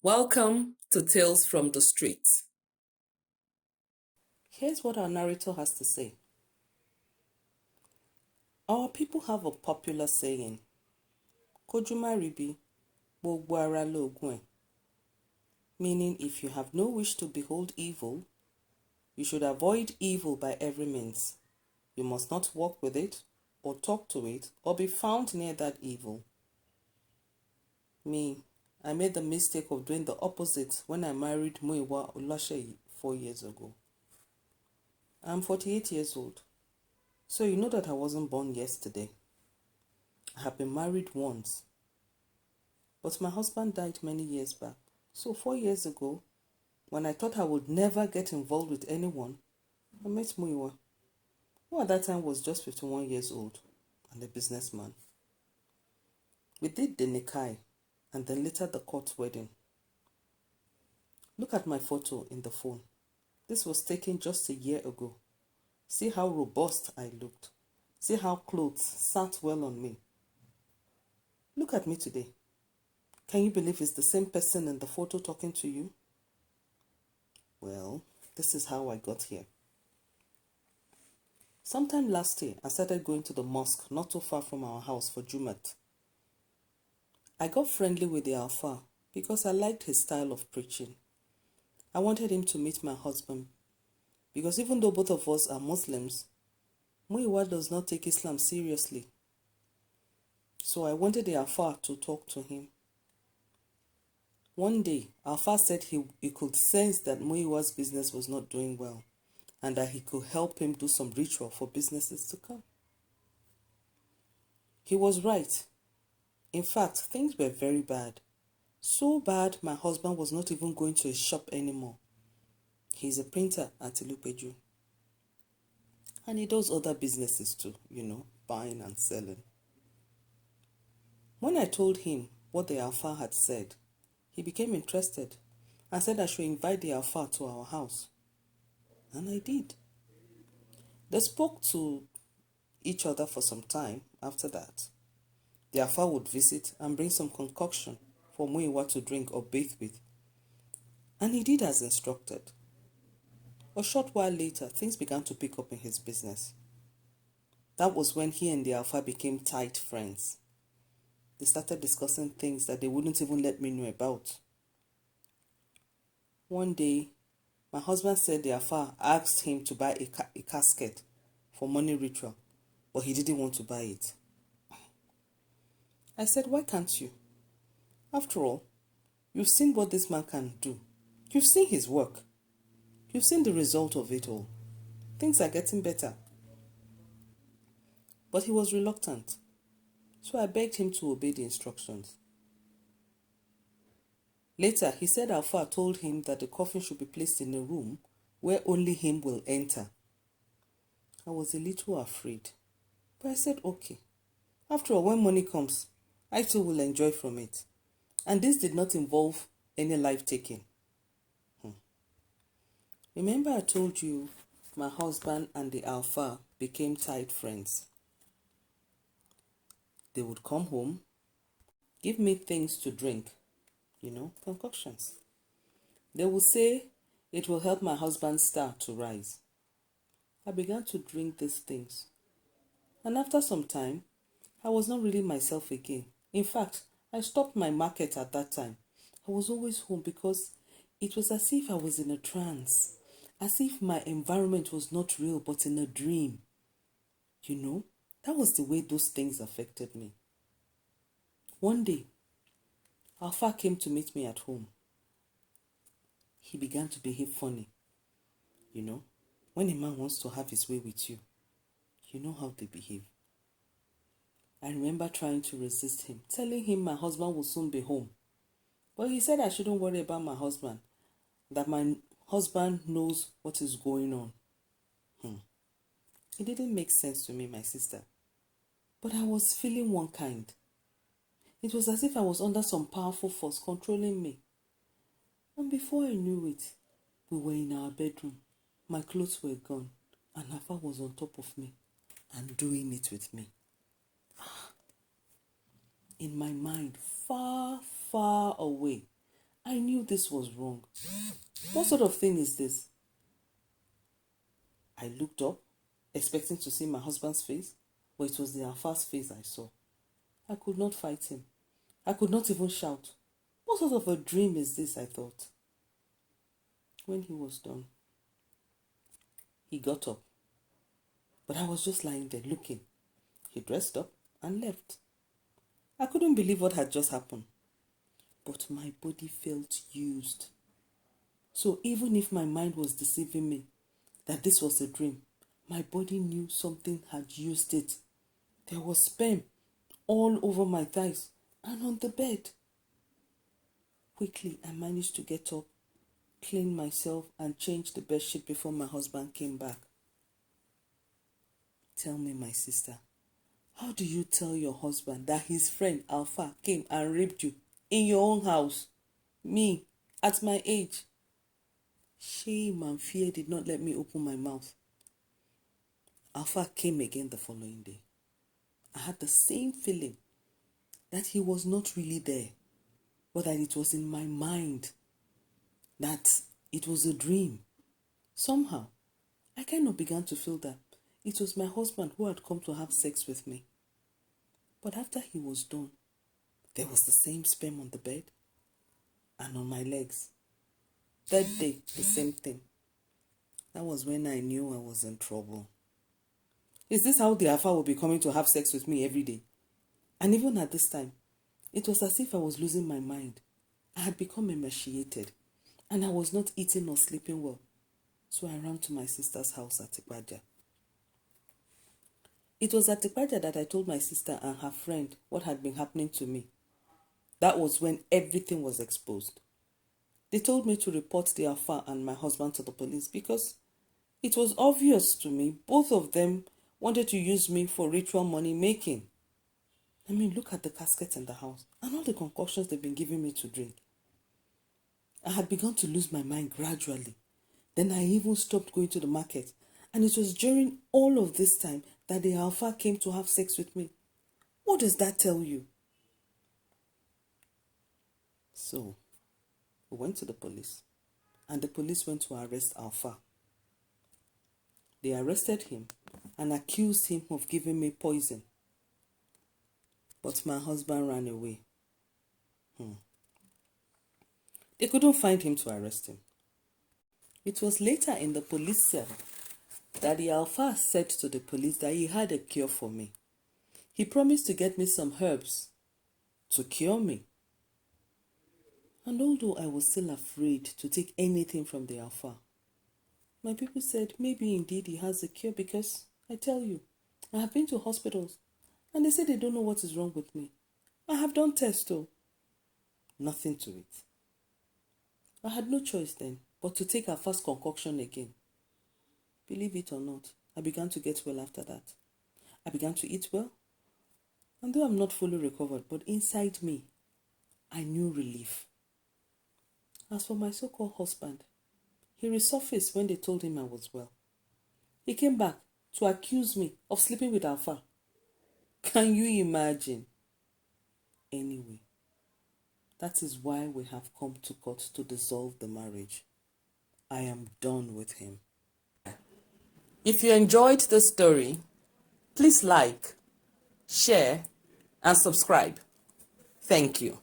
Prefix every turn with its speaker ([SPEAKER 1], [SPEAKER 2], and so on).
[SPEAKER 1] Welcome to Tales from the Streets.
[SPEAKER 2] Here's what our narrator has to say. Our people have a popular saying, Kojuma ribi, gbogbo ara loogun e," meaning if you have no wish to behold evil, you should avoid evil by every means. You must not walk with it, or talk to it, or be found near that evil. Me, I made the mistake of doing the opposite when I married Muiwa Olasheyi 4 years ago. I'm 48 years old, so you know that I wasn't born yesterday. I have been married once, but my husband died many years back. So 4 years ago, when I thought I would never get involved with anyone, I met Muiwa, who at that time was just 51 years old and a businessman. We did the Nikai and then later the court wedding. Look at my photo in the phone. This was taken just a year ago. See how robust I looked. See how clothes sat well on me. Look at me today. Can you believe it's the same person in the photo talking to you? Well, this is how I got here. Sometime last year, I started going to the mosque not too far from our house for Jumat. I got friendly with the Alfa because I liked his style of preaching. I wanted him to meet my husband because even though both of us are Muslims, Muiwa does not take Islam seriously. So I wanted the Alfa to talk to him. One day, Alfa said he could sense that Muiwa's business was not doing well and that he could help him do some ritual for businesses to come. He was right. In fact, things were very bad. So bad, my husband was not even going to his shop anymore. He's a printer at Ilupeju. And he does other businesses too, buying and selling. When I told him what the Alfa had said, he became interested and said I should invite the Alfa to our house. And I did. They spoke to each other for some time after that. The Alfa would visit and bring some concoction for Muiwa to drink or bathe with. And he did as instructed. A short while later, things began to pick up in his business. That was when he and the Alfa became tight friends. They started discussing things that they wouldn't even let me know about. One day, my husband said the Alfa asked him to buy a casket for money ritual, but he didn't want to buy it. I said, why can't you? After all, you've seen what this man can do. You've seen his work. You've seen the result of it all. Things are getting better. But he was reluctant, so I begged him to obey the instructions. Later, he said Alfa told him that the coffin should be placed in a room where only him will enter. I was a little afraid, but I said okay. After all, when money comes, I too will enjoy from it. And this did not involve any life taking. Remember I told you my husband and the Alfa became tight friends. They would come home, give me things to drink, concoctions. They would say it will help my husband's star to rise. I began to drink these things. And after some time, I was not really myself again. In fact, I stopped my market at that time. I was always home because it was as if I was in a trance, as if my environment was not real but in a dream. That was the way those things affected me. One day, Alfa came to meet me at home. He began to behave funny. When a man wants to have his way with you, you know how they behave. I remember trying to resist him, telling him my husband will soon be home. But he said I shouldn't worry about my husband, that my husband knows what is going on. It didn't make sense to me, my sister. But I was feeling one kind. It was as if I was under some powerful force controlling me. And before I knew it, we were in our bedroom. My clothes were gone, and Alfa was on top of me and doing it with me. In my mind, far, far away, I knew this was wrong. What sort of thing is this? I looked up, expecting to see my husband's face, but it was the Alfa's face I saw. I could not fight him. I could not even shout. What sort of a dream is this, I thought. When he was done, he got up, but I was just lying there looking. He dressed up and left. I couldn't believe what had just happened, but my body felt used. So even if my mind was deceiving me that this was a dream, my body knew something had used it. There was sperm all over my thighs and on the bed. Quickly, I managed to get up, clean myself, and change the bedsheet before my husband came back. Tell me, my sister, how do you tell your husband that his friend Alfa came and raped you in your own house? Me, at my age. Shame and fear did not let me open my mouth. Alfa came again the following day. I had the same feeling that he was not really there, but that it was in my mind, that it was a dream. Somehow, I kind of began to feel that it was my husband who had come to have sex with me. But after he was done, there was the same sperm on the bed and on my legs. Third day, the same thing. That was when I knew I was in trouble. Is this how the Alfa will be coming to have sex with me every day? And even at this time, it was as if I was losing my mind. I had become emaciated, and I was not eating or sleeping well. So I ran to my sister's house at Tikbaja. It was at Tikbaja that I told my sister and her friend what had been happening to me. That was when everything was exposed. They told me to report the Alfa and my husband to the police because it was obvious to me both of them wanted to use me for ritual money making. I mean, look at the casket in the house and all the concoctions they've been giving me to drink. I had begun to lose my mind gradually. Then I even stopped going to the market. And it was during all of this time that the Alfa came to have sex with me. What does that tell you? So, we went to the police. And the police went to arrest Alfa. They arrested him and accused him of giving me poison. But my husband ran away. They couldn't find him to arrest him. It was later in the police cell that the Alfa said to the police that he had a cure for me. He promised to get me some herbs to cure me. And although I was still afraid to take anything from the Alfa, my people said maybe indeed he has a cure because, I tell you, I have been to hospitals and they say they don't know what is wrong with me. I have done tests though. Nothing to it. I had no choice then but to take our first concoction again. Believe it or not, I began to get well after that. I began to eat well. And though I'm not fully recovered, but inside me, I knew relief. As for my so-called husband, he resurfaced when they told him I was well. He came back to accuse me of sleeping with Alfa. Can you imagine? Anyway, that is why we have come to court to dissolve the marriage. I am done with him.
[SPEAKER 1] If you enjoyed this story, please like, share, and subscribe. Thank you.